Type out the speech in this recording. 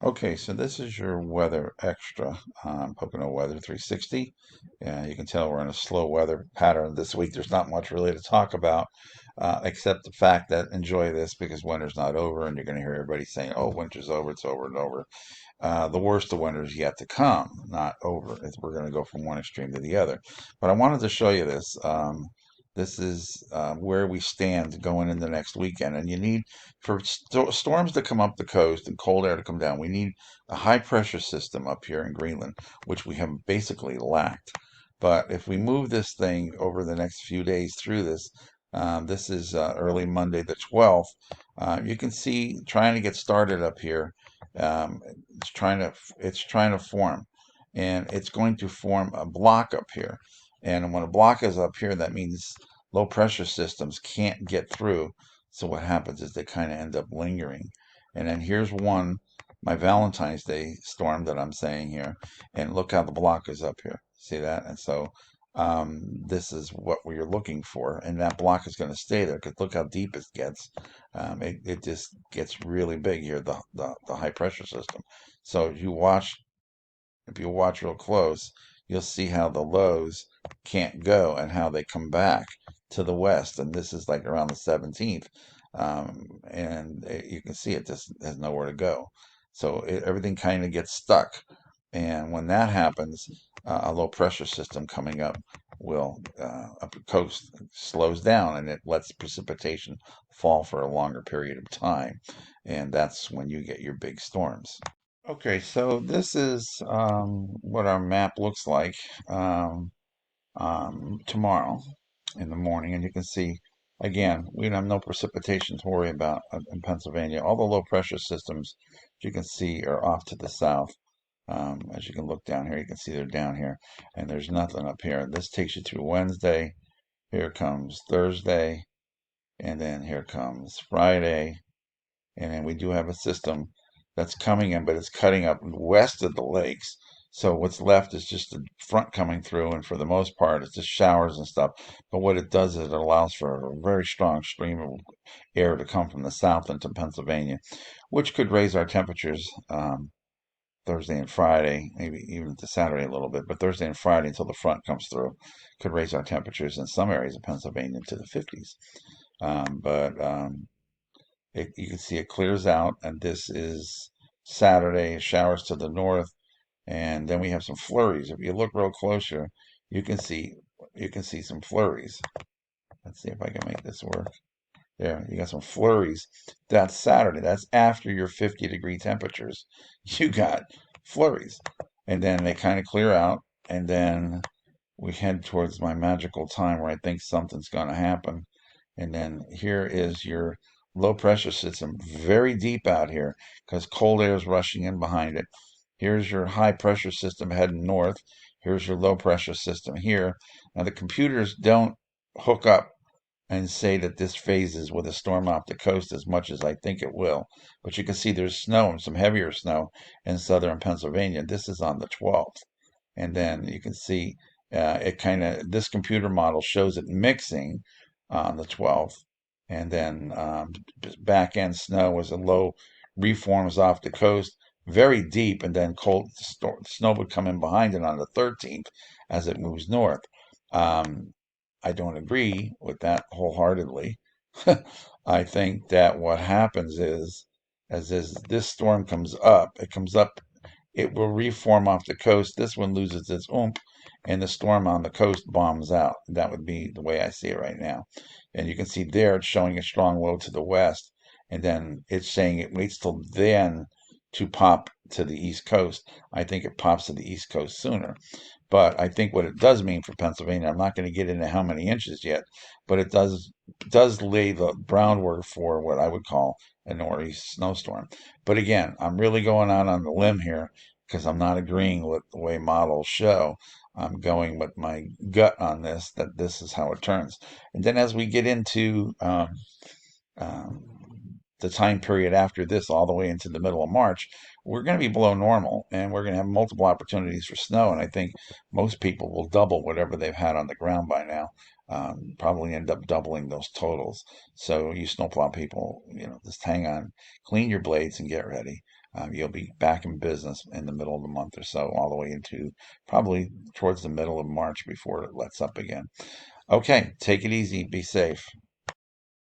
Okay, so this is your weather extra on Pocono Weather 360. Yeah, you can tell we're in a slow weather pattern this week. There's not much really to talk about, except the fact that enjoy this because winter's not over, and you're going to hear everybody saying, "Oh, winter's over, it's over and over." The worst of winter is yet to come, not over. We're going to go from one extreme to the other. But I wanted to show you this. This is where we stand going in the next weekend. And you need, for storms to come up the coast and cold air to come down, we need a high pressure system up here in Greenland, which we have basically lacked. But if we move this thing over the next few days through this, this is early Monday the 12th. You can see trying to get started up here. Um, it's trying to form, and it's going to form a block up here. And when a block is up here, that means low pressure systems can't get through. So what happens is they kind of end up lingering. And then here's one, my Valentine's Day storm that I'm saying here, and look how the block is up here. See that? And so this is what we're looking for, and that block is going to stay there because look how deep it gets. It just gets really big here, the high pressure system. So if you watch real close, you'll see how the lows can't go and how they come back to the west. And this is like around the 17th. And you can see it just has nowhere to go. So everything kind of gets stuck. And when that happens, a low pressure system coming up will, up the coast, slows down and it lets precipitation fall for a longer period of time. And that's when you get your big storms. Okay, so this is what our map looks like tomorrow in the morning, and you can see again we have no precipitation to worry about in Pennsylvania. All the low pressure systems you can see are off to the south. As you can look down here, you can see they're down here, and there's nothing up here. This takes you through Wednesday. Here comes Thursday, and then here comes Friday, and then we do have a system that's coming in, but it's cutting up west of the lakes. So what's left is just the front coming through, and for the most part, it's just showers and stuff. But what it does is it allows for a very strong stream of air to come from the south into Pennsylvania, which could raise our temperatures Thursday and Friday, maybe even to Saturday a little bit, but Thursday and Friday until the front comes through could raise our temperatures in some areas of Pennsylvania to the 50s. But you can see it clears out, and this is Saturday, showers to the north, and then we have some flurries. If you look real closer, you can see some flurries. Let's see if I can make this work. There, you got some flurries. That's Saturday. That's after your 50-degree temperatures. You got flurries, and then they kind of clear out, and then we head towards my magical time where I think something's going to happen. And then here is your low pressure system, very deep out here because cold air is rushing in behind it. Here's your high pressure system heading north. Here's your low pressure system here. Now the computers don't hook up and say that this phases with a storm off the coast as much as I think it will. But you can see there's snow and some heavier snow in southern Pennsylvania. This is on the 12th. And then you can see it kind of, this computer model shows it mixing on the 12th. And then back end snow was a low reforms off the coast, very deep, and then cold snow would come in behind it on the 13th as it moves north. Um, I don't agree with that wholeheartedly. I think that what happens is, as this storm comes up, it will reform off the coast. This one loses its oomph, and the storm on the coast bombs out. That would be the way I see it right now. And you can see there it's showing a strong low to the west, and then it's saying it waits till then to pop to the east coast. I think it pops to the east coast sooner. But I think what it does mean for Pennsylvania, I'm not going to get into how many inches yet, but it does lay the groundwork for what I would call a northeast snowstorm. But again, I'm really going out on the limb here because I'm not agreeing with the way models show. I'm going with my gut on this, that this is how it turns. And then as we get into um, the time period after this, all the way into the middle of March, we're going to be below normal and we're going to have multiple opportunities for snow. And I think most people will double whatever they've had on the ground by now. Probably end up doubling those totals. So you snowplow people, just hang on, clean your blades and get ready. You'll be back in business in the middle of the month or so, all the way into probably towards the middle of March before it lets up again. Okay, take it easy. Be safe.